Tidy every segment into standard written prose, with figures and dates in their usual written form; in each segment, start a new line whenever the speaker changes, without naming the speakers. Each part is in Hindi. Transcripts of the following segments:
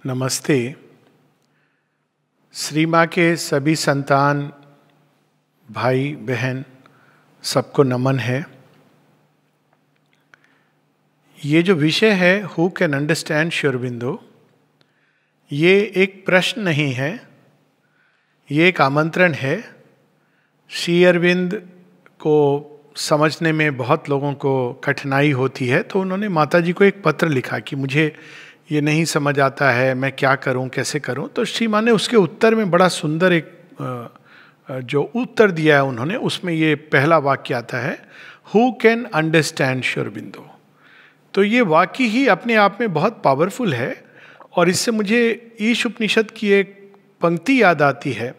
नमस्ते। श्री माँ के सभी संतान भाई बहन सबको नमन है। ये जो विषय है who can understand Shri Aurobindo, ये एक प्रश्न नहीं है, ये एक आमंत्रण है। श्री अरविंद को समझने में बहुत लोगों को कठिनाई होती है, तो उन्होंने माता जी को एक पत्र लिखा कि मुझे ये नहीं समझ आता है, मैं क्या करूं, कैसे करूं। तो श्री माँ ने उसके उत्तर में बड़ा सुंदर एक जो उत्तर दिया है उन्होंने, उसमें ये पहला वाक्य आता है, who can understand Shri Aurobindo. तो ये वाक्य ही अपने आप में बहुत पावरफुल है। और इससे मुझे ईश उपनिषद की एक पंक्ति याद आती है,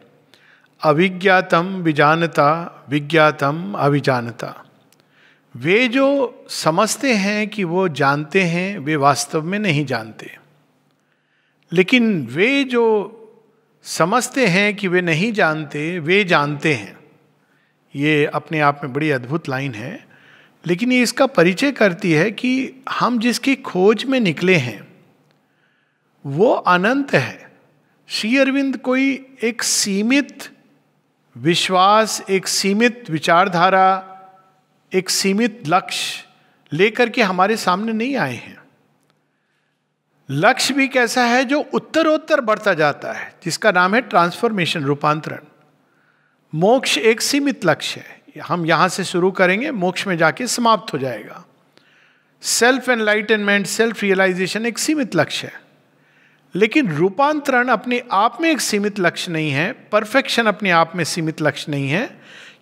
अविज्ञातम विजानता विज्ञातम अविजानता। वे जो समझते हैं कि वो जानते हैं, वे वास्तव में नहीं जानते। लेकिन वे जो समझते हैं कि वे नहीं जानते, वे जानते हैं। ये अपने आप में बड़ी अद्भुत लाइन है, लेकिन ये इसका परिचय करती है कि हम जिसकी खोज में निकले हैं वो अनंत है। श्री अरविंद कोई एक सीमित विश्वास, एक सीमित विचारधारा, एक सीमित लक्ष्य लेकर के हमारे सामने नहीं आए हैं। लक्ष्य भी कैसा है जो उत्तरोत्तर बढ़ता जाता है, जिसका नाम है ट्रांसफॉर्मेशन, रूपांतरण। मोक्ष एक सीमित लक्ष्य है, हम यहां से शुरू करेंगे, मोक्ष में जाके समाप्त हो जाएगा। सेल्फ एनलाइटनमेंट, सेल्फ रियलाइजेशन एक सीमित लक्ष्य है। लेकिन रूपांतरण अपने आप में एक सीमित लक्ष्य नहीं है, परफेक्शन अपने आप में सीमित लक्ष्य नहीं है,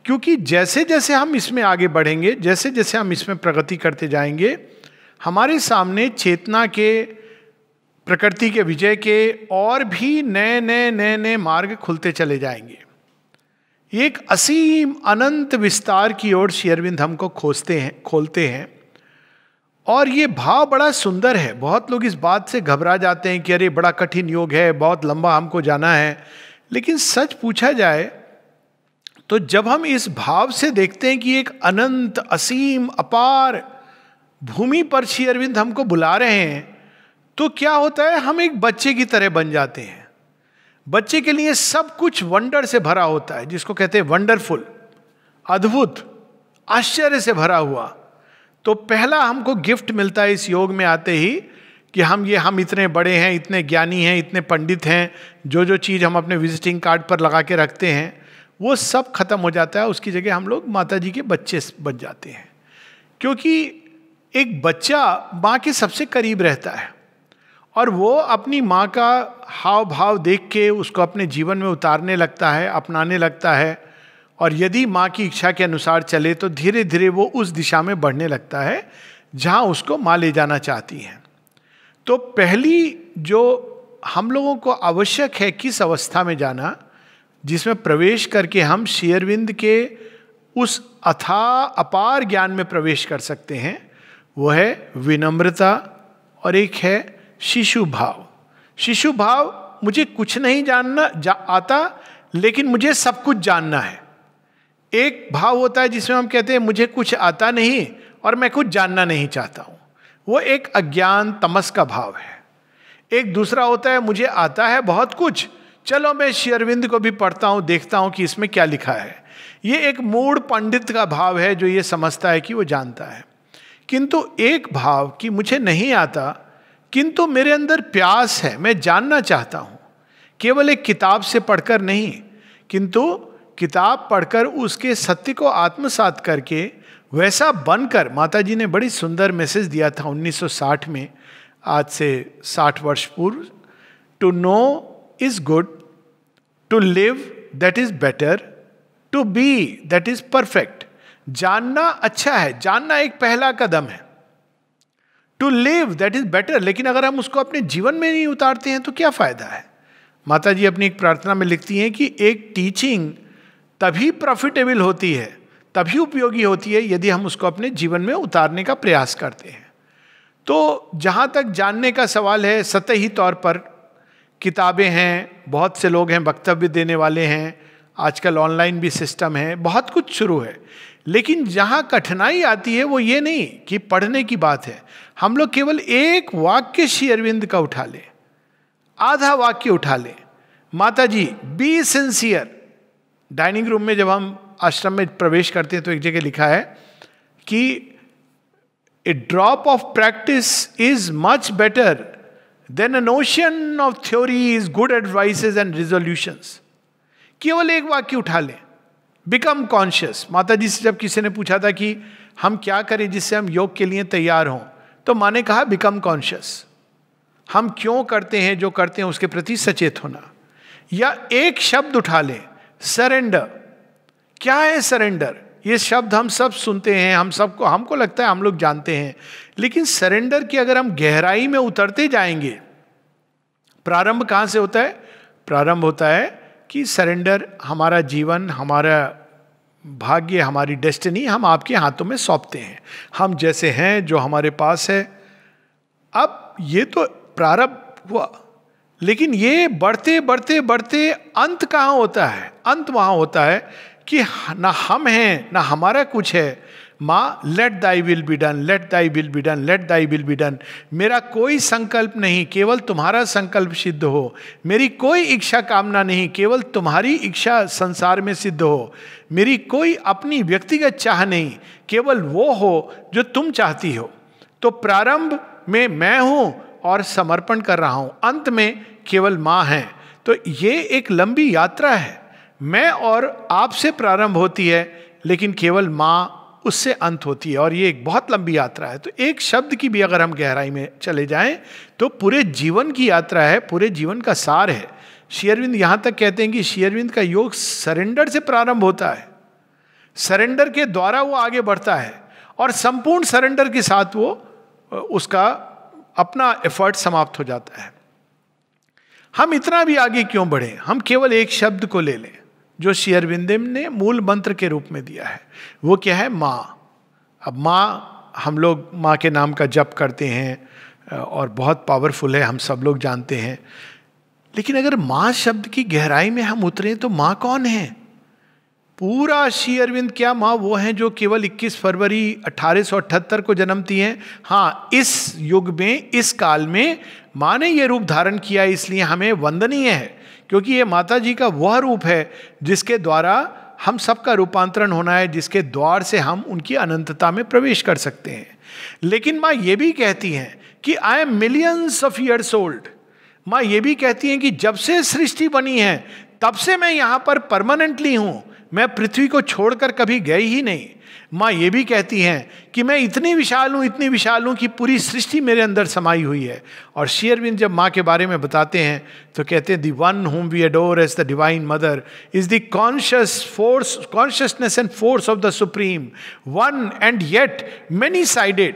क्योंकि जैसे जैसे हम इसमें आगे बढ़ेंगे, जैसे जैसे हम इसमें प्रगति करते जाएंगे, हमारे सामने चेतना के, प्रकृति के विजय के और भी नए नए नए नए मार्ग खुलते चले जाएंगे। ये एक असीम अनंत विस्तार की ओर श्री अरविंद हमको खोलते हैं। और ये भाव बड़ा सुंदर है। बहुत लोग इस बात से घबरा जाते हैं कि अरे बड़ा कठिन योग है, बहुत लंबा हमको जाना है। लेकिन सच पूछा जाए तो जब हम इस भाव से देखते हैं कि एक अनंत असीम अपार भूमि पर श्री अरविंद हमको बुला रहे हैं, तो क्या होता है, हम एक बच्चे की तरह बन जाते हैं। बच्चे के लिए सब कुछ वंडर से भरा होता है, जिसको कहते हैं वंडरफुल, अद्भुत, आश्चर्य से भरा हुआ। तो पहला हमको गिफ्ट मिलता है इस योग में आते ही कि हम इतने बड़े हैं, इतने ज्ञानी हैं, इतने पंडित हैं। जो चीज़ हम अपने विजिटिंग कार्ड पर लगा के रखते हैं वो सब खत्म हो जाता है। उसकी जगह हम लोग माता जी के बच्चे बन जाते हैं, क्योंकि एक बच्चा माँ के सबसे करीब रहता है और वो अपनी माँ का हाव भाव देख के उसको अपने जीवन में उतारने लगता है, अपनाने लगता है। और यदि माँ की इच्छा के अनुसार चले तो धीरे धीरे वो उस दिशा में बढ़ने लगता है जहाँ उसको माँ ले जाना चाहती हैं। तो पहली जो हम लोगों को आवश्यक है किस अवस्था में जाना, जिसमें प्रवेश करके हम श्री अरविंद के उस अथाह अपार ज्ञान में प्रवेश कर सकते हैं, वो है विनम्रता और एक है शिशु भाव। शिशु भाव, मुझे कुछ नहीं आता लेकिन मुझे सब कुछ जानना है। एक भाव होता है जिसमें हम कहते हैं मुझे कुछ आता नहीं और मैं कुछ जानना नहीं चाहता हूँ, वो एक अज्ञान तमस का भाव है। एक दूसरा होता है मुझे आता है बहुत कुछ, चलो मैं श्री अरविंद को भी पढ़ता हूँ, देखता हूँ कि इसमें क्या लिखा है। ये एक मूढ़ पंडित का भाव है जो ये समझता है कि वो जानता है। किंतु एक भाव कि मुझे नहीं आता किंतु मेरे अंदर प्यास है, मैं जानना चाहता हूँ, केवल एक किताब से पढ़कर नहीं, किंतु किताब पढ़कर उसके सत्य को आत्मसात करके वैसा बनकर। माता जी ने बड़ी सुंदर मैसेज दिया था 1960 में, आज से 60 वर्ष पूर्व, to know is good, to live that is better, to be that is perfect। जानना अच्छा है, जानना एक पहला कदम है। To live that is better, लेकिन अगर हम उसको अपने जीवन में नहीं उतारते हैं तो क्या फायदा है। माता जी अपनी एक प्रार्थना में लिखती हैं कि एक टीचिंग तभी प्रॉफिटेबल होती है, तभी उपयोगी होती है यदि हम उसको अपने जीवन में उतारने का प्रयास करते हैं। तो जहाँ तक जानने का सवाल है, सतही तौर पर किताबें हैं, बहुत से लोग हैं वक्तव्य देने वाले हैं, आजकल ऑनलाइन भी सिस्टम है, बहुत कुछ शुरू है। लेकिन जहाँ कठिनाई आती है वो ये नहीं कि पढ़ने की बात है, हम लोग केवल एक वाक्य श्री अरविंद का उठा ले, आधा वाक्य उठा लें। माता G be sincere. Dining room में जब हम आश्रम में प्रवेश करते हैं तो एक जगह लिखा है कि a drop of practice is much better than an ocean of theories, good advices and resolutions. केवल एक वाक्य उठा लें, बिकम कॉन्शियस। माता जी से जब किसी ने पूछा था कि हम क्या करें जिससे हम योग के लिए तैयार हों, तो माँ ने कहा बिकम कॉन्शियस। हम क्यों करते हैं जो करते हैं उसके प्रति सचेत होना। या एक शब्द उठा लें, सरेंडर। क्या है सरेंडर? ये शब्द हम सब सुनते हैं, हमको लगता है हम लोग जानते हैं, लेकिन सरेंडर की अगर हम गहराई में उतरते जाएंगे, प्रारंभ कहाँ से होता है? प्रारंभ होता है कि सरेंडर, हमारा जीवन, हमारा भाग्य, हमारी डेस्टिनी हम आपके हाथों में सौंपते हैं। हम जैसे हैं, जो हमारे पास है। अब ये तो प्रारंभ हुआ, लेकिन ये बढ़ते बढ़ते बढ़ते अंत कहाँ होता है? अंत वहाँ होता है कि ना हम हैं ना हमारा कुछ है। माँ, let thy will be done, let thy will be done, let thy will be done. मेरा कोई संकल्प नहीं, केवल तुम्हारा संकल्प सिद्ध हो। मेरी कोई इच्छा कामना नहीं, केवल तुम्हारी इच्छा संसार में सिद्ध हो। मेरी कोई अपनी व्यक्तिगत चाह नहीं, केवल वो हो जो तुम चाहती हो। तो प्रारंभ में मैं हूं और समर्पण कर रहा हूं, अंत में केवल माँ है। तो ये एक लंबी यात्रा है। मैं और आपसे प्रारंभ होती है, लेकिन केवल माँ उससे अंत होती है, और ये एक बहुत लंबी यात्रा है। तो एक शब्द की भी अगर हम गहराई में चले जाएं तो पूरे जीवन की यात्रा है, पूरे जीवन का सार है। श्री अरविंद यहाँ तक कहते हैं कि श्री अरविंद का योग सरेंडर से प्रारंभ होता है, सरेंडर के द्वारा वो आगे बढ़ता है, और संपूर्ण सरेंडर के साथ वो उसका अपना एफर्ट समाप्त हो जाता है। हम इतना भी आगे क्यों बढ़े? हम केवल एक शब्द को ले लें जो श्री अरविंदम ने मूल मंत्र के रूप में दिया है। वो क्या है? माँ। अब माँ, हम लोग माँ के नाम का जप करते हैं और बहुत पावरफुल है, हम सब लोग जानते हैं। लेकिन अगर माँ शब्द की गहराई में हम उतरें तो माँ कौन है? पूरा श्री अरविंद क्या माँ वो हैं जो केवल 21 फरवरी 1878 को जन्मती हैं? हाँ, इस युग में, इस काल में माँ ने ये रूप धारण किया, इसलिए हमें वंदनीय है, क्योंकि ये माता जी का वह रूप है जिसके द्वारा हम सबका रूपांतरण होना है, जिसके द्वार से हम उनकी अनंतता में प्रवेश कर सकते हैं। लेकिन माँ ये भी कहती हैं कि I am millions of years old. माँ ये भी कहती हैं कि जब से सृष्टि बनी है तब से मैं यहाँ पर परमानेंटली हूँ, मैं पृथ्वी को छोड़कर कभी गई ही नहीं। माँ ये भी कहती हैं कि मैं इतनी विशाल हूँ, इतनी विशाल हूँ कि पूरी सृष्टि मेरे अंदर समाई हुई है। और श्री अरविंद जब माँ के बारे में बताते हैं तो कहते हैं, the one whom we adore as the divine mother is the consciousness and force of the supreme, one and yet many sided।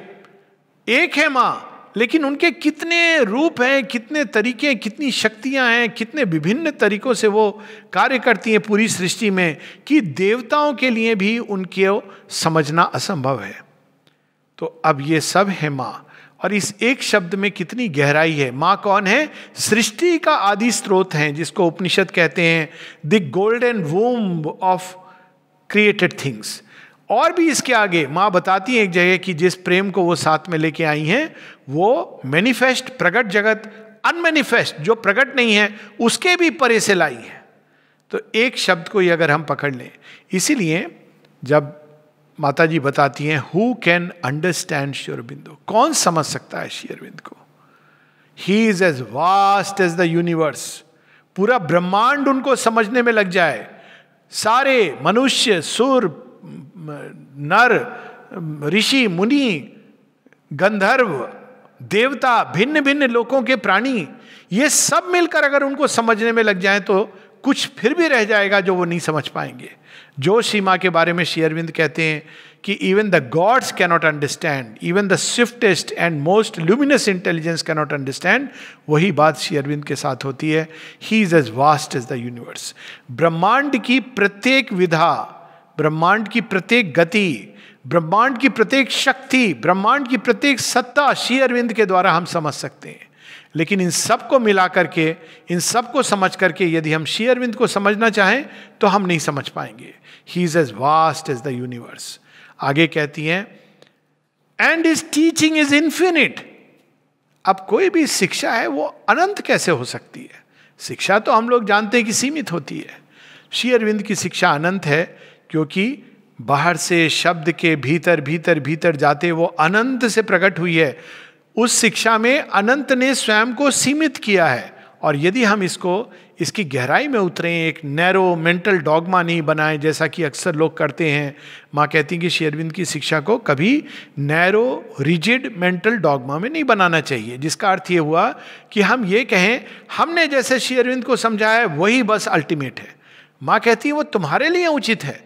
एक है माँ, लेकिन उनके कितने रूप हैं, कितने तरीके, कितनी शक्तियां हैं, कितने विभिन्न तरीकों से वो कार्य करती हैं पूरी सृष्टि में, कि देवताओं के लिए भी उनके समझना असंभव है। तो अब ये सब है माँ, और इस एक शब्द में कितनी गहराई है। माँ कौन है? सृष्टि का आदि स्रोत है, जिसको उपनिषद कहते हैं the golden womb of created things. और भी इसके आगे माँ बताती है एक जगह कि जिस प्रेम को वो साथ में लेके आई हैं वो मैनिफेस्ट, प्रकट जगत, अनमैनिफेस्ट जो प्रकट नहीं है उसके भी परे से लाई है। तो एक शब्द को ही अगर हम पकड़ लें, इसीलिए जब माता जी बताती हैं who can understand Shri Aurobindo, कौन समझ सकता है श्री अरविंद को? He is as vast as the universe. पूरा ब्रह्मांड उनको समझने में लग जाए, सारे मनुष्य, सुर, नर, ऋषि, मुनि, गंधर्व, देवता, भिन्न भिन्न लोकों के प्राणी, ये सब मिलकर अगर उनको समझने में लग जाएं तो कुछ फिर भी रह जाएगा जो वो नहीं समझ पाएंगे। जो श्री माँ के बारे में श्री अरविंद कहते हैं कि even the gods cannot understand, even the swiftest and most luminous intelligence cannot understand, वही बात श्री अरविंद के साथ होती है। He is as vast as the universe. ब्रह्मांड की प्रत्येक विधा, ब्रह्मांड की प्रत्येक गति, ब्रह्मांड की प्रत्येक शक्ति, ब्रह्मांड की प्रत्येक सत्ता श्री अरविंद के द्वारा हम समझ सकते हैं। लेकिन इन सब को मिला करके, इन सब को समझ करके यदि हम श्री अरविंद को समझना चाहें तो हम नहीं समझ पाएंगे। He is as vast as the universe. आगे कहती हैं and his teaching is infinite. अब कोई भी शिक्षा है वो अनंत कैसे हो सकती है? शिक्षा तो हम लोग जानते हैं कि सीमित होती है। श्री अरविंद की शिक्षा अनंत है, क्योंकि बाहर से शब्द के भीतर भीतर भीतर जाते वो अनंत से प्रकट हुई है। उस शिक्षा में अनंत ने स्वयं को सीमित किया है। और यदि हम इसकी गहराई में उतरें, एक नैरो मेंटल डॉगमा नहीं बनाएं जैसा कि अक्सर लोग करते हैं। माँ कहती हैं कि श्री अरविंद की शिक्षा को कभी नैरो रिजिड मेंटल डॉगमा में नहीं बनाना चाहिए, जिसका अर्थ ये हुआ कि हम ये कहें हमने जैसे श्री अरविंद को समझाया वही बस अल्टीमेट है। माँ कहती है वो तुम्हारे लिए उचित है,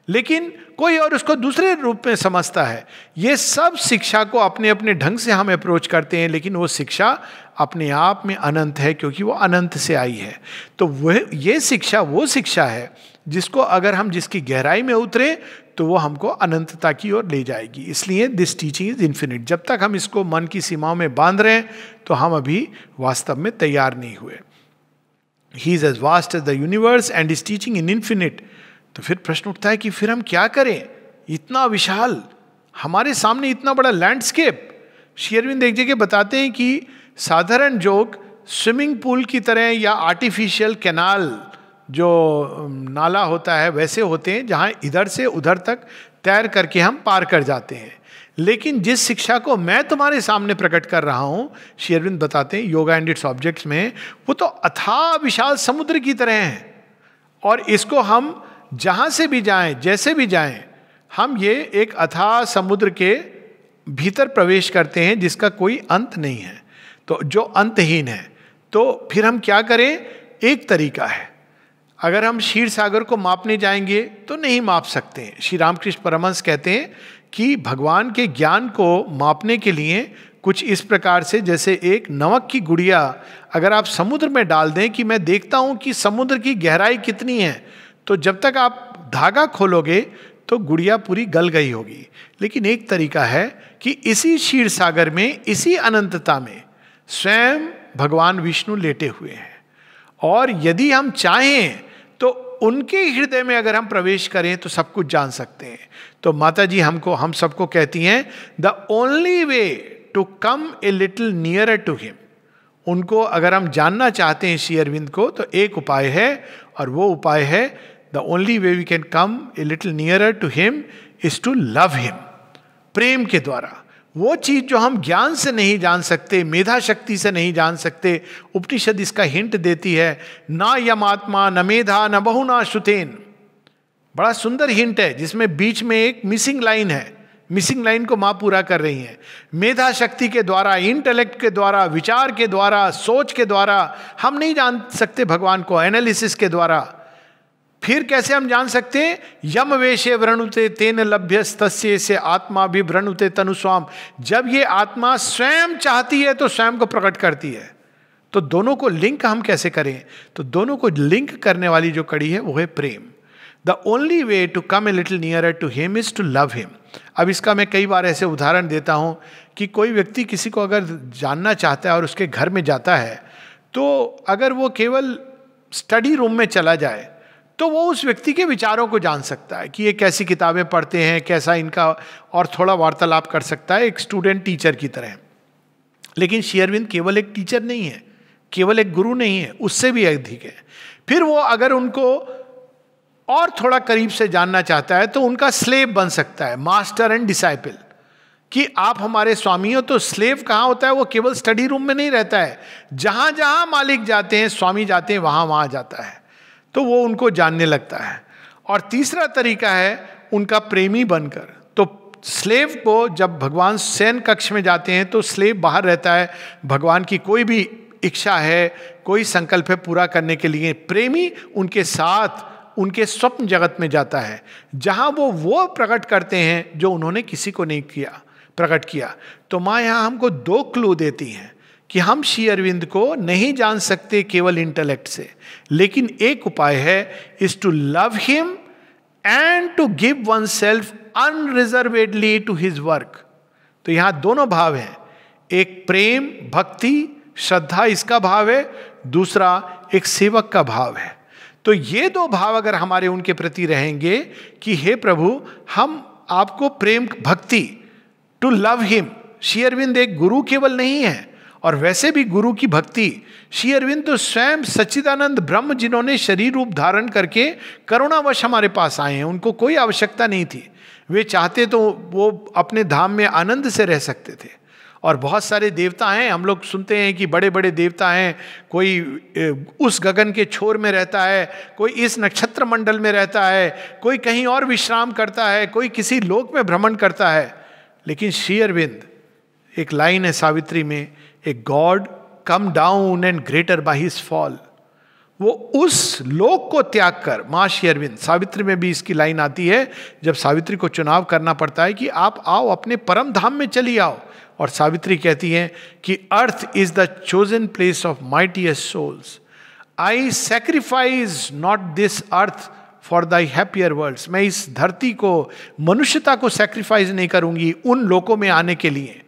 लेकिन कोई और उसको दूसरे रूप में समझता है। ये सब शिक्षा को अपने अपने ढंग से हम अप्रोच करते हैं, लेकिन वो शिक्षा अपने आप में अनंत है, क्योंकि वो अनंत से आई है। तो वह ये शिक्षा वो शिक्षा है जिसको अगर हम जिसकी गहराई में उतरे तो वो हमको अनंतता की ओर ले जाएगी। इसलिए दिस टीचिंग इज इन्फिनिट। जब तक हम इसको मन की सीमाओं में बांध रहे हैं तो हम अभी वास्तव में तैयार नहीं हुए। He is as vast as the universe and is teaching in infinite. तो फिर प्रश्न उठता है कि फिर हम क्या करें? इतना विशाल, हमारे सामने इतना बड़ा लैंडस्केप। श्री अरविंद एक जगह बताते हैं कि साधारण जोक स्विमिंग पूल की तरह या आर्टिफिशियल कैनाल जो नाला होता है वैसे होते हैं, जहाँ इधर से उधर तक तैर करके हम पार कर जाते हैं। लेकिन जिस शिक्षा को मैं तुम्हारे सामने प्रकट कर रहा हूँ, श्री अरविंद बताते हैं योगा एंड इट्स ऑब्जेक्ट्स में, वो तो अथाह विशाल समुद्र की तरह है। और इसको हम जहाँ से भी जाएं, जैसे भी जाएं, हम ये एक अथाह समुद्र के भीतर प्रवेश करते हैं जिसका कोई अंत नहीं है, तो जो अंतहीन है। तो फिर हम क्या करें? एक तरीका है, अगर हम क्षीर सागर को मापने जाएंगे तो नहीं माप सकते हैं। श्री रामकृष्ण परमहंस कहते हैं कि भगवान के ज्ञान को मापने के लिए कुछ इस प्रकार से, जैसे एक नमक की गुड़िया अगर आप समुद्र में डाल दें कि मैं देखता हूं कि समुद्र की गहराई कितनी है, तो जब तक आप धागा खोलोगे तो गुड़िया पूरी गल गई होगी। लेकिन एक तरीका है कि इसी क्षीर सागर में, इसी अनंतता में स्वयं भगवान विष्णु लेटे हुए हैं, और यदि हम चाहें तो उनके हृदय में अगर हम प्रवेश करें तो सब कुछ जान सकते हैं। तो माता जी हम सबको कहती हैं, the only way to come a little nearer to him. उनको अगर हम जानना चाहते हैं श्री अरविंद को, तो एक उपाय है, और वो उपाय है the only way we can come a little nearer to him is to love him. प्रेम के द्वारा वो चीज जो हम ज्ञान से नहीं जान सकते, मेधा शक्ति से नहीं जान सकते, उपनिषद इसका हिंट देती है, ना यमात्मा न मेधा न बहुना श्रुतेन। बड़ा सुंदर हिंट है जिसमें बीच में एक मिसिंग लाइन है। मिसिंग लाइन को माँ पूरा कर रही हैं। मेधा शक्ति के द्वारा, इंटेलेक्ट के द्वारा, विचार के द्वारा, सोच के द्वारा हम नहीं जान सकते भगवान को, एनालिसिस के द्वारा। फिर कैसे हम जान सकते हैं? यम वेशे व्रणुते तेन लभ्यस्तस्य से आत्मा भी व्रणुते तनुस्वाम। जब ये आत्मा स्वयं चाहती है तो स्वयं को प्रकट करती है। तो दोनों को लिंक हम कैसे करें? तो दोनों को लिंक करने वाली जो कड़ी है वो है प्रेम। The only way to come a little nearer to him is to love him. अब इसका मैं कई बार ऐसे उदाहरण देता हूँ कि कोई व्यक्ति किसी को अगर जानना चाहता है और उसके घर में जाता है, तो अगर वो केवल स्टडी रूम में चला जाए तो वो उस व्यक्ति के विचारों को जान सकता है कि ये कैसी किताबें पढ़ते हैं, कैसा इनका, और थोड़ा वार्तालाप कर सकता है एक स्टूडेंट टीचर की तरह। लेकिन श्री अरविंद केवल एक टीचर नहीं है, केवल एक गुरु नहीं है, उससे भी अधिक है। फिर वो अगर उनको और थोड़ा करीब से जानना चाहता है तो उनका स्लेव बन सकता है, मास्टर एंड डिसाइपल, कि आप हमारे स्वामी हो। तो स्लेव कहाँ होता है? वो केवल स्टडी रूम में नहीं रहता है, जहां जहां मालिक जाते हैं, स्वामी जाते हैं, वहां वहां जाता है, तो वो उनको जानने लगता है। और तीसरा तरीका है उनका प्रेमी बनकर। तो स्लेव को जब भगवान शयन कक्ष में जाते हैं तो स्लेव बाहर रहता है, भगवान की कोई भी इच्छा है, कोई संकल्प है पूरा करने के लिए, प्रेमी उनके साथ उनके स्वप्न जगत में जाता है, जहां वो प्रकट करते हैं जो उन्होंने किसी को नहीं किया, प्रकट किया। तो माँ यहाँ हमको दो क्लू देती हैं कि हम श्री अरविंद को नहीं जान सकते केवल इंटेलेक्ट से, लेकिन एक उपाय है, is to love him and to give oneself unreservedly to his work. तो यहां दोनों भाव हैं, एक प्रेम, भक्ति, श्रद्धा इसका भाव है, दूसरा एक सेवक का भाव है। तो ये दो भाव अगर हमारे उनके प्रति रहेंगे कि हे प्रभु हम आपको प्रेम, भक्ति, to love him. Shri Arvind एक गुरु केवल नहीं है, और वैसे भी गुरु की भक्ति, श्री अरविंद तो स्वयं सच्चिदानंद ब्रह्म जिन्होंने शरीर रूप धारण करके करुणावश हमारे पास आए हैं, उनको कोई आवश्यकता नहीं थी। वे चाहते तो वो अपने धाम में आनंद से रह सकते थे। और बहुत सारे देवता हैं, हम लोग सुनते हैं कि बड़े बड़े देवता हैं, कोई उस गगन के छोर में रहता है, कोई इस नक्षत्र मंडल में रहता है, कोई कहीं और विश्राम करता है, कोई किसी लोक में भ्रमण करता है। लेकिन श्री अरविंद, एक लाइन है सावित्री में, a god come down and greater by his fall. वो उस लोक को त्याग कर, माँ श्री अरविंद, सावित्री में भी इसकी लाइन आती है जब सावित्री को चुनाव करना पड़ता है कि आप आओ अपने परम धाम में चली आओ, और सावित्री कहती हैं कि earth is the chosen place of mightiest souls, I sacrifice not this earth for thy happier worlds. मैं इस धरती को, मनुष्यता को सैक्रिफाइस नहीं करूंगी उन लोकों में आने के लिए।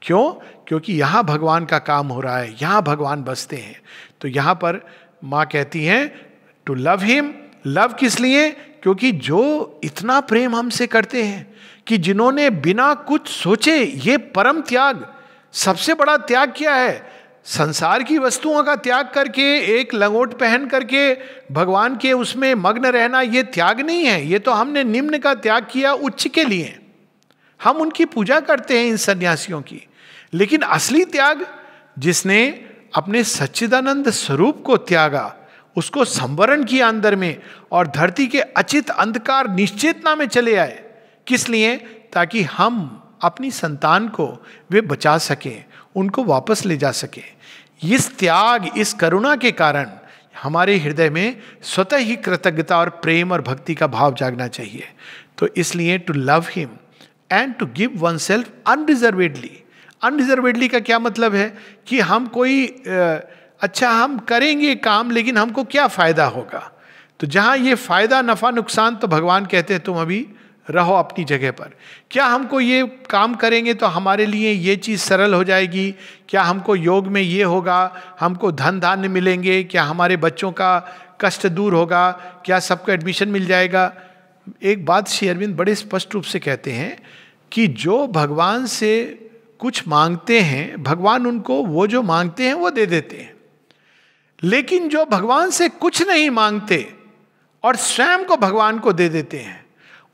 क्यों? क्योंकि यहाँ भगवान का काम हो रहा है, यहाँ भगवान बसते हैं। तो यहाँ पर माँ कहती हैं टू लव हिम। लव किस लिए? क्योंकि जो इतना प्रेम हमसे करते हैं, कि जिन्होंने बिना कुछ सोचे ये परम त्याग, सबसे बड़ा त्याग क्या है? संसार की वस्तुओं का त्याग करके, एक लंगोट पहन करके भगवान के उसमें मग्न रहना, ये त्याग नहीं है। ये तो हमने निम्न का त्याग किया उच्च के लिए। हम उनकी पूजा करते हैं इन सन्यासियों की, लेकिन असली त्याग जिसने अपने सच्चिदानंद स्वरूप को त्यागा, उसको संवरण किया अंदर में, और धरती के अचित अंधकार निश्चेतना में चले आए। किस लिए? ताकि हम अपनी संतान को वे बचा सकें, उनको वापस ले जा सकें। इस त्याग, इस करुणा के कारण हमारे हृदय में स्वतः ही कृतज्ञता और प्रेम और भक्ति का भाव जागना चाहिए। तो इसलिए to love him and to give oneself unreservedly. Unreservedly का क्या मतलब है? कि हम कोई अच्छा हम करेंगे काम, लेकिन हमको क्या फायदा होगा? तो जहाँ ये फायदा नफा नुकसान, तो भगवान कहते हैं तुम अभी रहो अपनी जगह पर। क्या हमको ये काम करेंगे तो हमारे लिए ये चीज़ सरल हो जाएगी? क्या हमको योग में ये होगा? हमको धन धान्य मिलेंगे? क्या हमारे बच्चों का कष्ट दूर होगा? क्या सबको एडमिशन मिल जाएगा? एक बात श्री अरविंद बड़े स्पष्ट रूप से कहते हैं कि जो भगवान से कुछ मांगते हैं, भगवान उनको वो जो मांगते हैं वो दे देते हैं। लेकिन जो भगवान से कुछ नहीं मांगते और स्वयं को भगवान को दे देते हैं,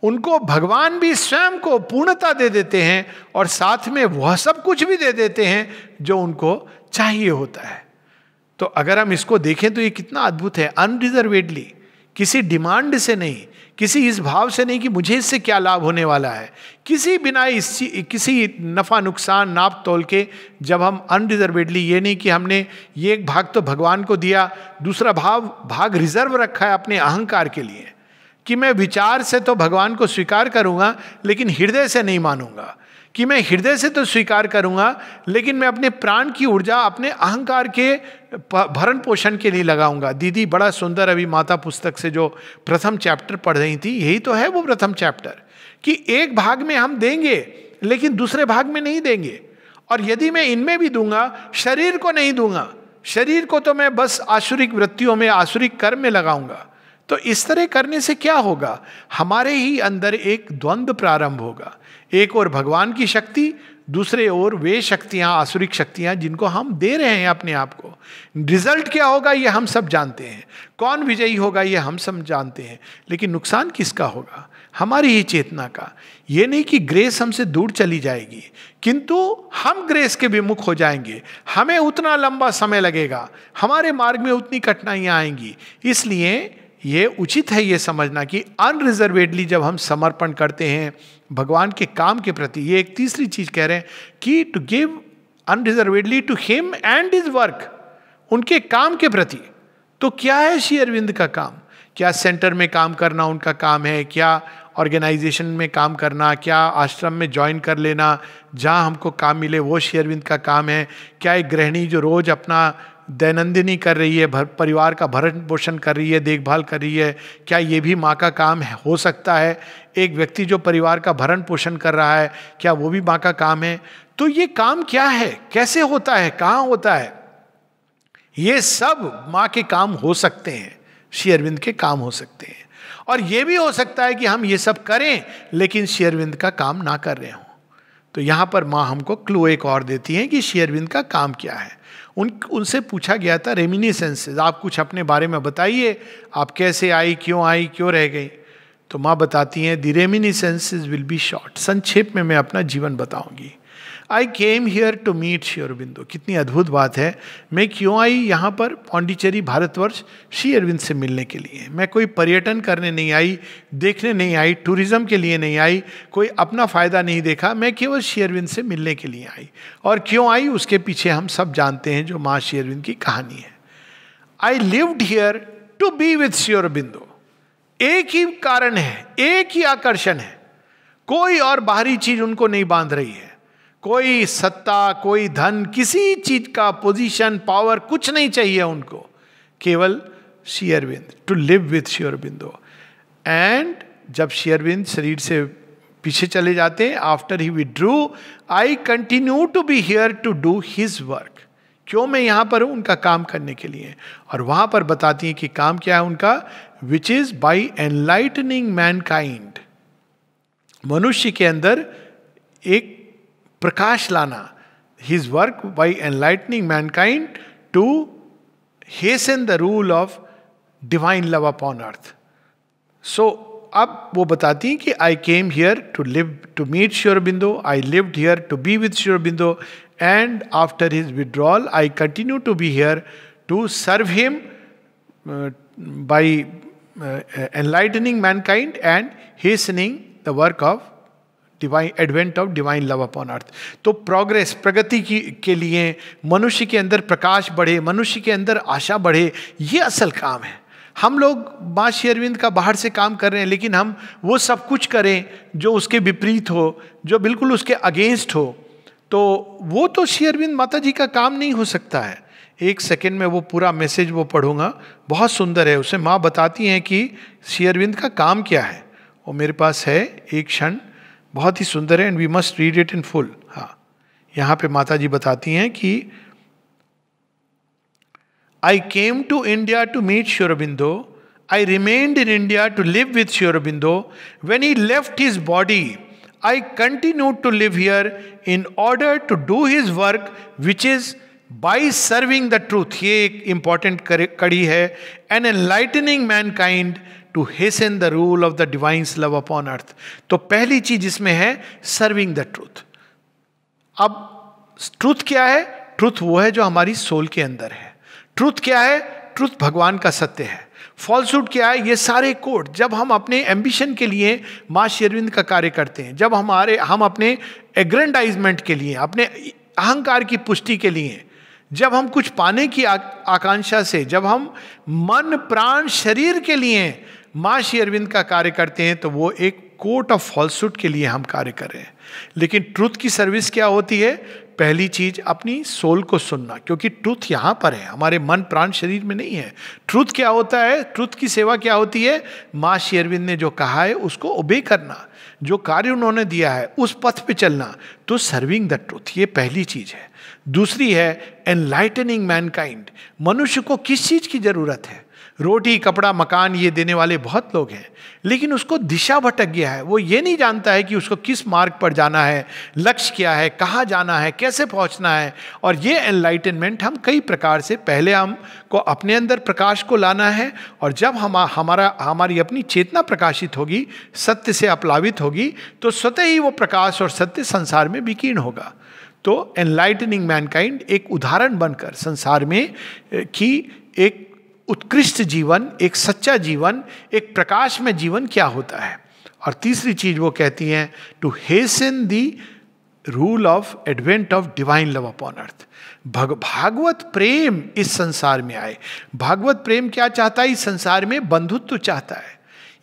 उनको भगवान भी स्वयं को पूर्णता दे देते हैं, और साथ में वह सब कुछ भी दे देते हैं जो उनको चाहिए होता है। तो अगर हम इसको देखें तो ये कितना अद्भुत है। अनरिजर्वेडली, किसी डिमांड से नहीं, किसी इस भाव से नहीं कि मुझे इससे क्या लाभ होने वाला है, किसी बिना किसी नफा नुकसान नाप तोल के, जब हम अनरिजर्वेडली, ये नहीं कि हमने ये एक भाग तो भगवान को दिया, दूसरा भाग रिजर्व रखा है अपने अहंकार के लिए, कि मैं विचार से तो भगवान को स्वीकार करूंगा लेकिन हृदय से नहीं मानूंगा, कि मैं हृदय से तो स्वीकार करूंगा लेकिन मैं अपने प्राण की ऊर्जा अपने अहंकार के भरण पोषण के लिए लगाऊंगा। दीदी बड़ा सुंदर अभी माता पुस्तक से जो प्रथम चैप्टर पढ़ रही थी, यही तो है वो प्रथम चैप्टर, कि एक भाग में हम देंगे लेकिन दूसरे भाग में नहीं देंगे। और यदि मैं इनमें भी दूंगा, शरीर को नहीं दूंगा, शरीर को तो मैं बस आसुरिक वृत्तियों में, आसुरिक कर्म में लगाऊंगा। तो इस तरह करने से क्या होगा? हमारे ही अंदर एक द्वंद्व प्रारंभ होगा। एक ओर भगवान की शक्ति, दूसरे ओर वे शक्तियां, आसुरिक शक्तियां जिनको हम दे रहे हैं अपने आप को। रिजल्ट क्या होगा ये हम सब जानते हैं, कौन विजयी होगा ये हम सब जानते हैं, लेकिन नुकसान किसका होगा? हमारी ही चेतना का। ये नहीं कि ग्रेस हमसे दूर चली जाएगी, किंतु हम ग्रेस के विमुख हो जाएंगे, हमें उतना लंबा समय लगेगा, हमारे मार्ग में उतनी कठिनाइयां आएंगी। इसलिए ये उचित है ये समझना कि अनरिजर्वेडली जब हम समर्पण करते हैं भगवान के काम के प्रति, ये एक तीसरी चीज कह रहे हैं कि to give unreservedly to him and his work, उनके काम के प्रति। तो क्या है श्री अरविंद का काम? क्या सेंटर में काम करना उनका काम है? क्या ऑर्गेनाइजेशन में काम करना? क्या आश्रम में ज्वाइन कर लेना, जहाँ हमको काम मिले वो श्री अरविंद का काम है? क्या एक गृहिणी जो रोज अपना दैनंदिनी कर रही है, परिवार का भरण पोषण कर रही है, देखभाल कर रही है, क्या ये भी माँ का काम है? हो सकता है एक व्यक्ति जो परिवार का भरण पोषण कर रहा है, क्या वो भी माँ का काम है? तो ये काम क्या है, कैसे होता है, कहाँ होता है? ये सब माँ के काम हो सकते हैं, श्री अरविंद के काम हो सकते हैं। और ये भी हो सकता है कि हम ये सब करें लेकिन श्री अरविंद का काम ना कर रहे हों। तो यहाँ पर माँ हमको क्लू एक और देती हैं कि श्री अरविंद का काम क्या है। उनसे पूछा गया था रेमिनिसेंसेस, आप कुछ अपने बारे में बताइए, आप कैसे आई, क्यों रह गई। तो माँ बताती हैं the reminiscences will be short, संक्षेप में मैं अपना जीवन बताऊंगी। I came here to meet Shri Aurobindo. कितनी अद्भुत बात है, मैं क्यों आई यहाँ पर पौंडीचेरी भारतवर्ष श्री अरविंद से मिलने के लिए। मैं कोई पर्यटन करने नहीं आई, देखने नहीं आई, टूरिज्म के लिए नहीं आई, कोई अपना फायदा नहीं देखा, मैं केवल श्री अरविंद से मिलने के लिए आई। और क्यों आई उसके पीछे हम सब जानते हैं जो माँ श्री अरविंद की कहानी है। I lived here to be with Shri Aurobindo. एक ही कारण है, एक ही आकर्षण है, कोई और बाहरी चीज उनको नहीं बांध रही है, कोई सत्ता, कोई धन, किसी चीज का पोजीशन, पावर कुछ नहीं चाहिए उनको, केवल Shri Arvind, to live with Shri Aurobindo. And जब श्री अरविंद शरीर से पीछे चले जाते हैं, after he withdrew, I continue to be here to do his work. क्यों मैं यहां पर हूं, उनका काम करने के लिए। और वहां पर बताती हैं कि काम क्या है उनका, which is by enlightening mankind, मनुष्य के अंदर एक प्रकाश लाना। His work by enlightening mankind to hasten the rule of divine love upon earth. So अब वो बताती हैं कि I came here to live to meet Shri Aurobindo, I lived here to be with Shri Aurobindo, and after his withdrawal I continue to be here to serve him by enlightening mankind and hastening the work of divine advent of divine love upon earth। तो प्रोग्रेस, प्रगति के लिए, मनुष्य के अंदर प्रकाश बढ़े, मनुष्य के अंदर आशा बढ़े, ये असल काम है। हम लोग माँ श्री अरविंद का बाहर से काम कर रहे हैं, लेकिन हम वो सब कुछ करें जो उसके विपरीत हो, जो बिल्कुल उसके अगेंस्ट हो, तो वो तो श्री अरविंद माता जी का काम नहीं हो सकता है। एक सेकंड में वो पूरा मैसेज वो पढ़ूंगा, बहुत सुंदर है। उसे माँ बताती हैं कि श्री अरविंद का काम क्या है। वो मेरे पास है, एक क्षण, बहुत ही सुंदर है, and we must read it in full. हाँ, यहाँ पे माता जी बताती हैं कि I came to India to meet Shri Aurobindo, I remained in India to live with Shri Aurobindo, when he left his body I continued to live here in order to do his work, which is by serving the truth. ये एक important कड़ी है, and enlightening mankind to hasten the rule of the divine's love upon earth. तो पहली चीज इसमें है serving the truth. अब ट्रूथ क्या है? ट्रूथ वो है जो हमारी सोल के अंदर है। ट्रूथ क्या है? ट्रूथ भगवान का सत्य है। फॉल्सहुड क्या है? ये सारे कोड जब हम अपने एम्बिशन के लिए माँ श्री अरविंद का कार्य करते हैं, जब हम अपने एग्रेंडाइजमेंट के लिए, अपने अहंकार की पुष्टि के लिए, जब हम कुछ पाने की आकांक्षा से, जब हम मन प्राण शरीर के लिए माँ श्री अरविंद का कार्य करते हैं, तो वो एक कोर्ट ऑफ फॉल्सहुड के लिए हम कार्य कर रहे हैं। लेकिन ट्रूथ की सर्विस क्या होती है? पहली चीज अपनी सोल को सुनना, क्योंकि ट्रूथ यहाँ पर है, हमारे मन प्राण शरीर में नहीं है। ट्रूथ क्या होता है? ट्रूथ की सेवा क्या होती है? माँ श्री अरविंद ने जो कहा है उसको ओबे करना, जो कार्य उन्होंने दिया है उस पथ पे चलना, तो सर्विंग द ट्रूथ, ये पहली चीज है। दूसरी है एनलाइटनिंग मैनकाइंड। मनुष्य को किस चीज की जरूरत है? रोटी कपड़ा मकान ये देने वाले बहुत लोग हैं, लेकिन उसको दिशा भटक गया है। वो ये नहीं जानता है कि उसको किस मार्ग पर जाना है, लक्ष्य क्या है, कहाँ जाना है, कैसे पहुँचना है। और ये एनलाइटनमेंट हम कई प्रकार से, पहले हमको अपने अंदर प्रकाश को लाना है, और जब हमारी अपनी चेतना प्रकाशित होगी, सत्य से अपलावित होगी, तो स्वतः ही वो प्रकाश और सत्य संसार में विकीर्ण होगा। तो एनलाइटनिंग मैनकाइंड एक उदाहरण बनकर संसार में कि एक उत्कृष्ट जीवन, एक सच्चा जीवन, एक प्रकाश में जीवन क्या होता है। और तीसरी चीज वो कहती हैं, to hasten the rule of advent of divine love upon earth. भागवत प्रेम इस संसार में आए। भागवत प्रेम क्या चाहता है? इस संसार में बंधुत्व चाहता है।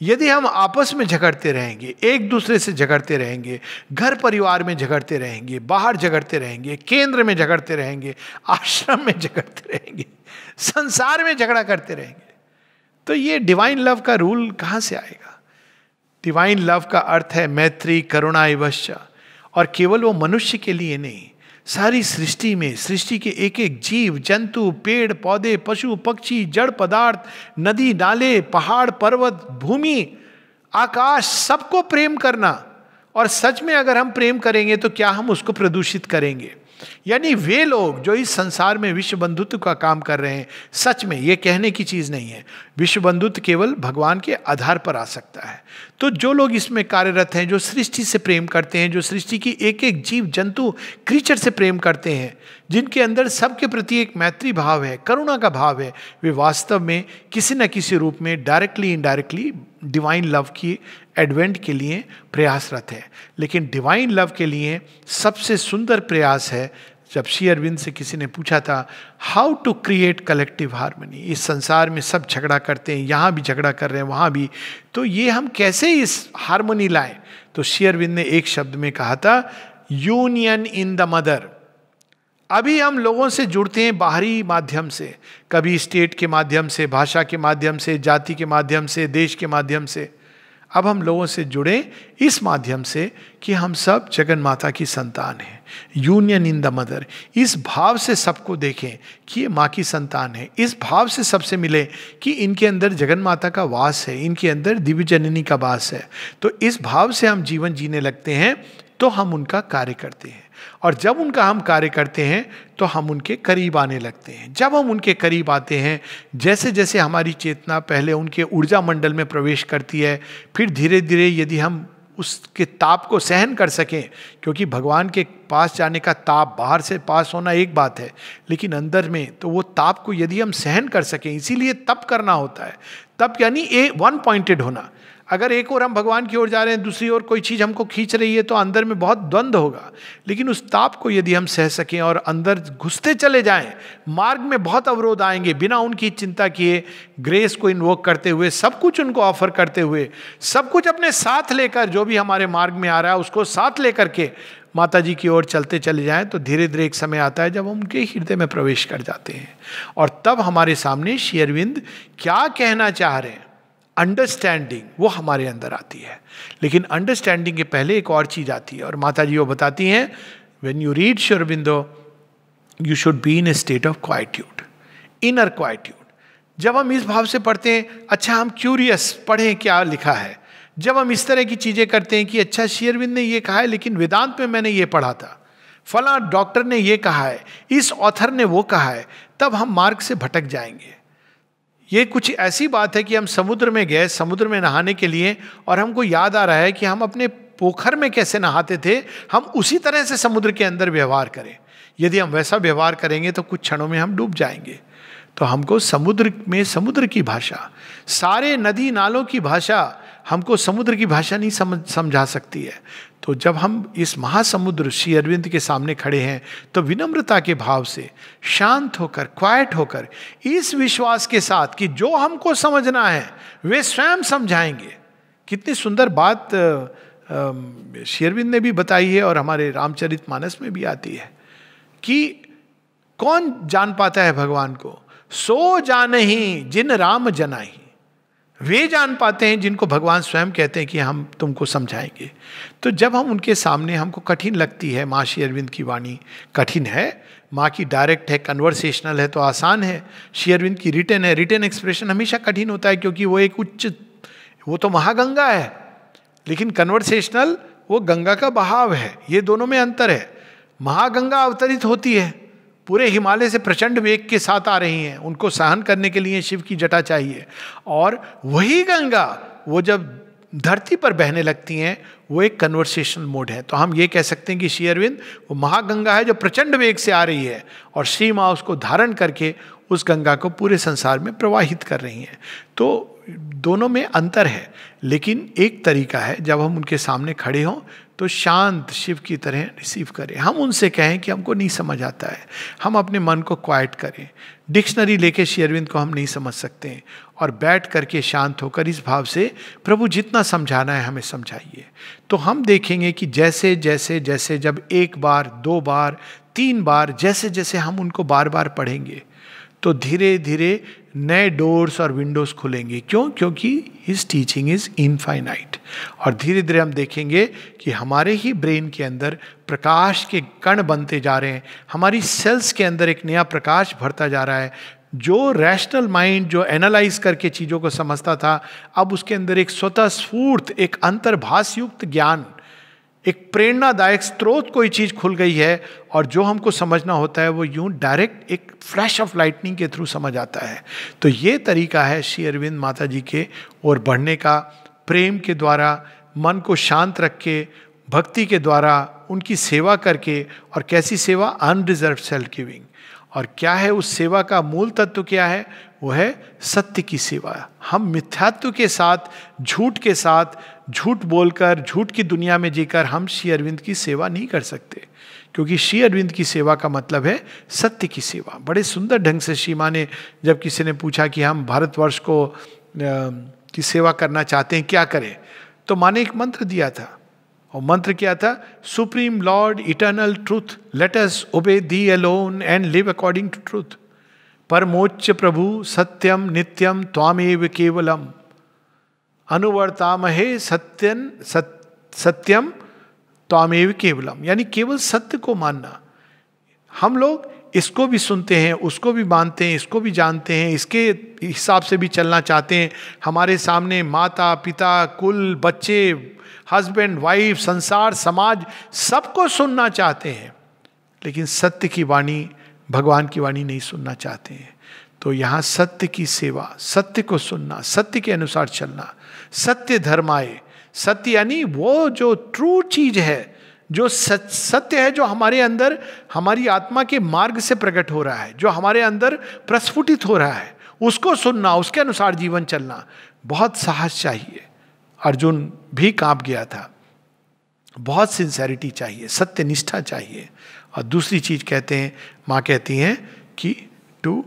यदि हम आपस में झगड़ते रहेंगे, एक दूसरे से झगड़ते रहेंगे, घर परिवार में झगड़ते रहेंगे, बाहर झगड़ते रहेंगे, केंद्र में झगड़ते रहेंगे, आश्रम में झगड़ते रहेंगे, संसार में झगड़ा करते रहेंगे, तो ये डिवाइन लव का रूल कहाँ से आएगा? डिवाइन लव का अर्थ है मैत्री करुणा एवश्च, और केवल वो मनुष्य के लिए नहीं, सारी सृष्टि में, सृष्टि के एक एक जीव जंतु, पेड़ पौधे, पशु पक्षी, जड़ पदार्थ, नदी नाले, पहाड़ पर्वत, भूमि, आकाश, सबको प्रेम करना। और सच में अगर हम प्रेम करेंगे तो क्या हम उसको प्रदूषित करेंगे? यानी वे लोग जो इस संसार में विश्व बंधुत्व का काम कर रहे हैं, सच में ये कहने की चीज नहीं है, विश्व बंधुत्व केवल भगवान के आधार पर आ सकता है। तो जो लोग इसमें कार्यरत हैं, जो सृष्टि से प्रेम करते हैं, जो सृष्टि की एक एक जीव जंतु क्रीचर से प्रेम करते हैं, जिनके अंदर सबके प्रति एक मैत्री भाव है, करुणा का भाव है, वे वास्तव में किसी न किसी रूप में डायरेक्टली इनडायरेक्टली डिवाइन लव की एडवेंट के लिए प्रयासरत है। लेकिन डिवाइन लव के लिए सबसे सुंदर प्रयास है, जब श्री अरविंद से किसी ने पूछा था how to create collective harmony, इस संसार में सब झगड़ा करते हैं, यहाँ भी झगड़ा कर रहे हैं, वहाँ भी, तो ये हम कैसे इस हार्मनी लाएं? तो श्री अरविंद ने एक शब्द में कहा था, यूनियन इन द मदर। अभी हम लोगों से जुड़ते हैं बाहरी माध्यम से, कभी स्टेट के माध्यम से, भाषा के माध्यम से, जाति के माध्यम से, देश के माध्यम से। अब हम लोगों से जुड़े इस माध्यम से कि हम सब जगन माता की संतान हैं, यूनियन इन द मदर। इस भाव से सबको देखें कि ये माँ की संतान है, इस भाव से सबसे मिले कि इनके अंदर जगन माता का वास है, इनके अंदर दिव्य जननी का वास है। तो इस भाव से हम जीवन जीने लगते हैं तो हम उनका कार्य करते हैं, और जब उनका हम कार्य करते हैं तो हम उनके करीब आने लगते हैं। जब हम उनके करीब आते हैं, जैसे जैसे हमारी चेतना पहले उनके ऊर्जा मंडल में प्रवेश करती है, फिर धीरे धीरे यदि हम उसके ताप को सहन कर सकें, क्योंकि भगवान के पास जाने का ताप, बाहर से पास होना एक बात है, लेकिन अंदर में तो वो ताप को यदि हम सहन कर सकें, इसीलिए तप करना होता है। तप यानी वन पॉइंटेड होना। अगर एक ओर हम भगवान की ओर जा रहे हैं, दूसरी ओर कोई चीज़ हमको खींच रही है, तो अंदर में बहुत द्वंद्व होगा। लेकिन उस ताप को यदि हम सह सकें और अंदर घुसते चले जाएं, मार्ग में बहुत अवरोध आएंगे, बिना उनकी चिंता किए, ग्रेस को इन्वोक करते हुए, सब कुछ उनको ऑफर करते हुए, सब कुछ अपने साथ लेकर, जो भी हमारे मार्ग में आ रहा है उसको साथ लेकर के माता जी की ओर चलते चले जाएं, तो धीरे धीरे एक समय आता है जब हम उनके हृदय में प्रवेश कर जाते हैं। और तब हमारे सामने श्री अरविंद क्या कहना चाह रहे हैं, अंडरस्टैंडिंग, वो हमारे अंदर आती है। लेकिन अंडरस्टैंडिंग के पहले एक और चीज आती है, और माता जी वो बताती हैं, when you read Shri Aurobindo you should be in A state of quietude, inner quietude. जब हम इस भाव से पढ़ते हैं, अच्छा हम क्यूरियस पढ़ें क्या लिखा है, जब हम इस तरह की चीजें करते हैं कि अच्छा श्री अरविंद ने ये कहा है, लेकिन वेदांत में मैंने ये पढ़ा था, फला डॉक्टर ने ये कहा है, इस ऑथर ने वो कहा है, तब हम मार्ग से भटक जाएंगे। ये कुछ ऐसी बात है कि हम समुद्र में गए, समुद्र में नहाने के लिए, और हमको याद आ रहा है कि हम अपने पोखर में कैसे नहाते थे, हम उसी तरह से समुद्र के अंदर व्यवहार करें। यदि हम वैसा व्यवहार करेंगे तो कुछ क्षणों में हम डूब जाएंगे। तो हमको समुद्र में समुद्र की भाषा, सारे नदी नालों की भाषा हमको समुद्र की भाषा नहीं समझा सकती है। तो जब हम इस महासमुद्र श्री अरविंद के सामने खड़े हैं, तो विनम्रता के भाव से, शांत होकर, क्वाइट होकर, इस विश्वास के साथ कि जो हमको समझना है वे स्वयं समझाएंगे। कितनी सुंदर बात श्री अरविंद ने भी बताई है और हमारे रामचरितमानस में भी आती है कि कौन जान पाता है भगवान को, सो जानहि जिन राम जनाहि। वे जान पाते हैं जिनको भगवान स्वयं कहते हैं कि हम तुमको समझाएंगे। तो जब हम उनके सामने, हमको कठिन लगती है, माँ श्री अरविंद की वाणी कठिन है, माँ की डायरेक्ट है, कन्वर्सेशनल है तो आसान है, श्री अरविंद की रिटन है, रिटन एक्सप्रेशन हमेशा कठिन होता है, क्योंकि वो एक उच्च, वो तो महागंगा है, लेकिन कन्वर्सेशनल वो गंगा का बहाव है। ये दोनों में अंतर है। महागंगा अवतरित होती है, पूरे हिमालय से प्रचंड वेग के साथ आ रही हैं, उनको सहन करने के लिए शिव की जटा चाहिए, और वही गंगा वो जब धरती पर बहने लगती हैं, वो एक कन्वर्सेशनल मोड है। तो हम ये कह सकते हैं कि श्री अरविंद वो महागंगा है जो प्रचंड वेग से आ रही है, और श्री माँ उसको धारण करके उस गंगा को पूरे संसार में प्रवाहित कर रही हैं। तो दोनों में अंतर है, लेकिन एक तरीका है, जब हम उनके सामने खड़े हों तो शांत शिव की तरह रिसीव करें। हम उनसे कहें कि हमको नहीं समझ आता है, हम अपने मन को क्वाइट करें। डिक्शनरी लेके श्री अरविंद को हम नहीं समझ सकते हैं, और बैठ करके शांत होकर इस भाव से, प्रभु जितना समझाना है हमें समझाइए। तो हम देखेंगे कि जैसे जैसे जैसे जब एक बार, दो बार, तीन बार, जैसे जैसे हम उनको बार बार पढ़ेंगे, तो धीरे धीरे नए डोर्स और विंडोज खुलेंगे। क्यों? क्योंकि हिज टीचिंग इज इनफाइनाइट। और धीरे धीरे हम देखेंगे कि हमारे ही ब्रेन के अंदर प्रकाश के कण बनते जा रहे हैं, हमारी सेल्स के अंदर एक नया प्रकाश भरता जा रहा है। जो रैशनल माइंड जो एनालाइज करके चीज़ों को समझता था, अब उसके अंदर एक स्वतः स्फूर्त, एक अंतर्भाष युक्त ज्ञान, एक प्रेरणादायक स्रोत कोई चीज खुल गई है, और जो हमको समझना होता है वो यूं डायरेक्ट एक फ्लैश ऑफ लाइटनिंग के थ्रू समझ आता है। तो ये तरीका है श्री अरविंद माता जी के ओर बढ़ने का, प्रेम के द्वारा, मन को शांत रख के, भक्ति के द्वारा, उनकी सेवा करके। और कैसी सेवा? Unreserve self giving. और क्या है उस सेवा का मूल तत्व? क्या है? वो है सत्य की सेवा। हम मिथ्यात्व के साथ, झूठ के साथ, झूठ बोलकर, झूठ की दुनिया में जीकर हम श्री अरविंद की सेवा नहीं कर सकते, क्योंकि श्री अरविंद की सेवा का मतलब है सत्य की सेवा। बड़े सुंदर ढंग से श्री माँ ने, जब किसी ने पूछा कि हम भारतवर्ष को की सेवा करना चाहते हैं, क्या करें, तो माँ ने एक मंत्र दिया था। और मंत्र क्या था? Supreme lord eternal truth, let us obey thee alone and live according to truth. परमोच्च प्रभु सत्यम नित्यम त्वामेव केवलम अनुवर्तामहे सत्यम त्वामेव केवलम। यानी केवल सत्य को मानना। हम लोग इसको भी सुनते हैं, उसको भी मानते हैं, इसको भी जानते हैं, इसके हिसाब से भी चलना चाहते हैं। हमारे सामने माता पिता, कुल, बच्चे, हस्बैंड वाइफ, संसार, समाज, सबको सुनना चाहते हैं, लेकिन सत्य की वाणी, भगवान की वाणी नहीं सुनना चाहते हैं। तो यहाँ सत्य की सेवा, सत्य को सुनना, सत्य के अनुसार चलना, सत्य धर्माए। सत्य यानी वो जो ट्रू चीज है, जो सत्य है, जो हमारे अंदर, हमारी आत्मा के मार्ग से प्रकट हो रहा है, जो हमारे अंदर प्रस्फुटित हो रहा है, उसको सुनना, उसके अनुसार जीवन चलना। बहुत साहस चाहिए। अर्जुन भी कांप गया था। बहुत सिंसेरिटी चाहिए, सत्य निष्ठा चाहिए। और दूसरी चीज कहते हैं, माँ कहती हैं कि टू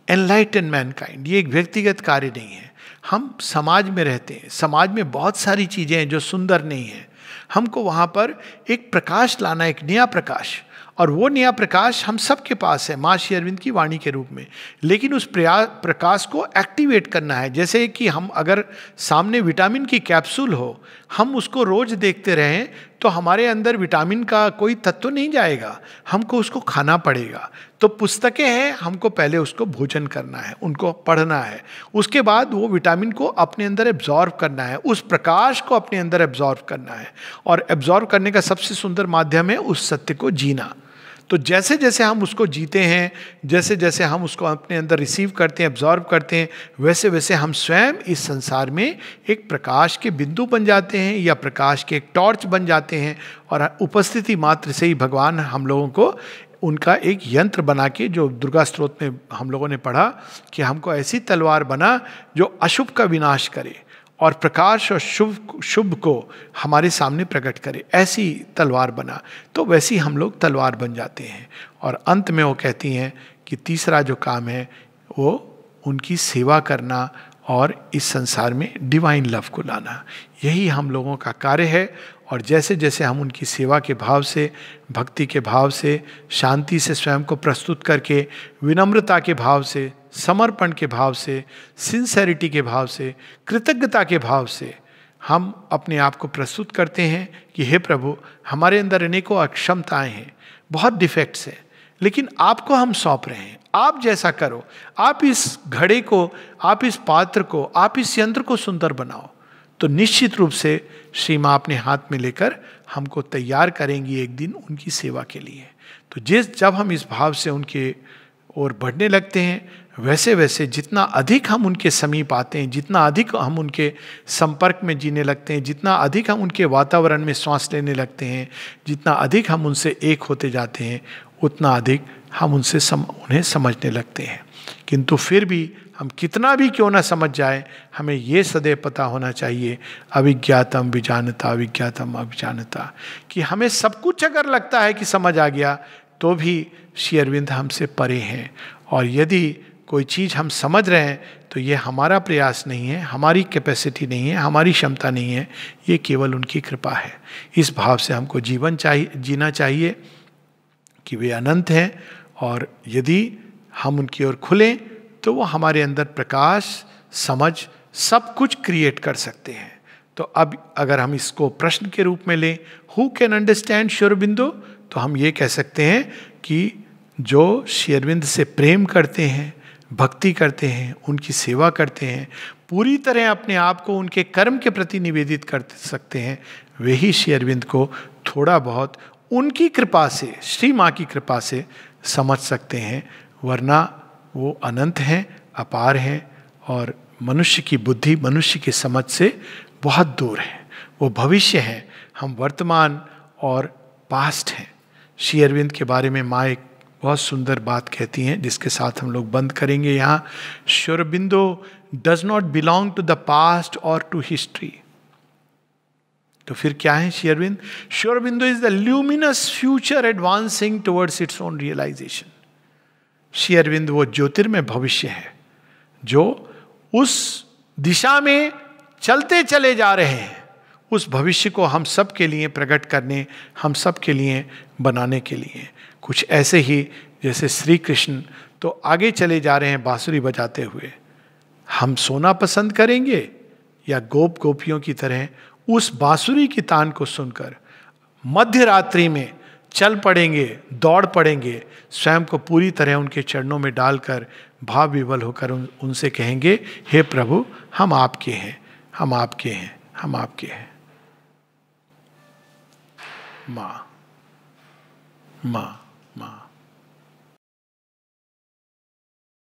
एनलाइटन मैनकाइंड। ये एक व्यक्तिगत कार्य नहीं है। हम समाज में रहते हैं, समाज में बहुत सारी चीजें हैं जो सुंदर नहीं है। हमको वहाँ पर एक प्रकाश लाना, एक नया प्रकाश, और वो नया प्रकाश हम सबके पास है माँ श्री अरविंद की वाणी के रूप में। लेकिन उस प्रकाश को एक्टिवेट करना है। जैसे कि हम अगर सामने विटामिन की कैप्सूल हो, हम उसको रोज देखते रहें तो हमारे अंदर विटामिन का कोई तत्व नहीं जाएगा, हमको उसको खाना पड़ेगा। तो पुस्तकें हैं, हमको पहले उसको भोजन करना है, उनको पढ़ना है, उसके बाद वो विटामिन को अपने अंदर एब्जॉर्व करना है, उस प्रकाश को अपने अंदर एब्जॉर्व करना है। और एब्जॉर्व करने का सबसे सुंदर माध्यम है उस सत्य को जीना। तो जैसे जैसे हम उसको जीते हैं, जैसे जैसे हम उसको अपने अंदर रिसीव करते हैं, एब्जॉर्व करते हैं, वैसे वैसे हम स्वयं इस संसार में एक प्रकाश के बिंदु बन जाते हैं, या प्रकाश के एक टॉर्च बन जाते हैं। और उपस्थिति मात्र से ही भगवान हम लोगों को उनका एक यंत्र बना के, जो दुर्गा स्तोत्र में हम लोगों ने पढ़ा कि हमको ऐसी तलवार बना जो अशुभ का विनाश करे और प्रकाश और शुभ को हमारे सामने प्रकट करे, ऐसी तलवार बना। तो वैसी हम लोग तलवार बन जाते हैं। और अंत में वो कहती हैं कि तीसरा जो काम है वो उनकी सेवा करना और इस संसार में डिवाइन लव को लाना। यही हम लोगों का कार्य है। और जैसे जैसे हम उनकी सेवा के भाव से, भक्ति के भाव से, शांति से स्वयं को प्रस्तुत करके, विनम्रता के भाव से, समर्पण के भाव से, सिंसेरिटी के भाव से, कृतज्ञता के भाव से हम अपने आप को प्रस्तुत करते हैं कि हे प्रभु, हमारे अंदर अनेकों अक्षमताएं हैं, बहुत डिफेक्ट्स हैं, लेकिन आपको हम सौंप रहे हैं। आप जैसा करो, आप इस घड़े को, आप इस पात्र को, आप इस यंत्र को सुंदर बनाओ। तो निश्चित रूप से श्री माँ अपने हाथ में लेकर हमको तैयार करेंगी एक दिन उनकी सेवा के लिए। तो जब हम इस भाव से उनके ओर बढ़ने लगते हैं, वैसे वैसे जितना अधिक हम उनके समीप आते हैं, जितना अधिक हम उनके संपर्क में जीने लगते हैं, जितना अधिक हम उनके वातावरण में सांस लेने लगते हैं, जितना अधिक हम उनसे एक होते जाते हैं, उतना अधिक हम उनसे उन्हें समझने लगते हैं। किंतु फिर भी हम कितना भी क्यों ना समझ जाए, हमें ये सदैव पता होना चाहिए, अविज्ञातम विजानता, अविज्ञातम अभिजानता, कि हमें सब कुछ अगर लगता है कि समझ आ गया, तो भी श्री अरविंद हमसे परे हैं। और यदि कोई चीज़ हम समझ रहे हैं तो ये हमारा प्रयास नहीं है, हमारी कैपेसिटी नहीं है, हमारी क्षमता नहीं है, ये केवल उनकी कृपा है। इस भाव से हमको जीना चाहिए कि वे अनंत हैं, और यदि हम उनकी ओर खुलें तो वो हमारे अंदर प्रकाश, समझ, सब कुछ क्रिएट कर सकते हैं। तो अब अगर हम इसको प्रश्न के रूप में लें, who can understand Shri Aurobindo, तो हम ये कह सकते हैं कि जो श्री अरविंद से प्रेम करते हैं, भक्ति करते हैं, उनकी सेवा करते हैं, पूरी तरह अपने आप को उनके कर्म के प्रति निवेदित कर सकते हैं, वे ही श्री अरविंद को थोड़ा बहुत उनकी कृपा से, श्री माँ की कृपा से समझ सकते हैं, वरना वो अनंत हैं, अपार हैं और मनुष्य की बुद्धि, मनुष्य की समझ से बहुत दूर है। वो भविष्य है, हम वर्तमान और पास्ट हैं। श्री अरविंद के बारे में माँ एक बहुत सुंदर बात कहती हैं, जिसके साथ हम लोग बंद करेंगे यहाँ। Shri Aurobindo does not belong to the past और टू हिस्ट्री। तो फिर क्या है Shri Arvind? Shri Aurobindo is the luminous future advancing towards its own realisation. Shri Arvind वो ज्योतिर्मय भविष्य है जो उस दिशा में चलते चले जा रहे हैं, उस भविष्य को हम सब के लिए प्रकट करने, हम सब के लिए बनाने के लिए। कुछ ऐसे ही जैसे श्री कृष्ण तो आगे चले जा रहे हैं बांसुरी बजाते हुए, हम सोना पसंद करेंगे या गोप गोपियों की तरह उस बांसुरी की तान को सुनकर मध्य रात्रि में चल पड़ेंगे, दौड़ पड़ेंगे, स्वयं को पूरी तरह उनके चरणों में डालकर भाव विवल होकर उनसे कहेंगे, हे प्रभु हम आपके हैं, हम आपके हैं, हम आपके हैं। माँ माँ माँ।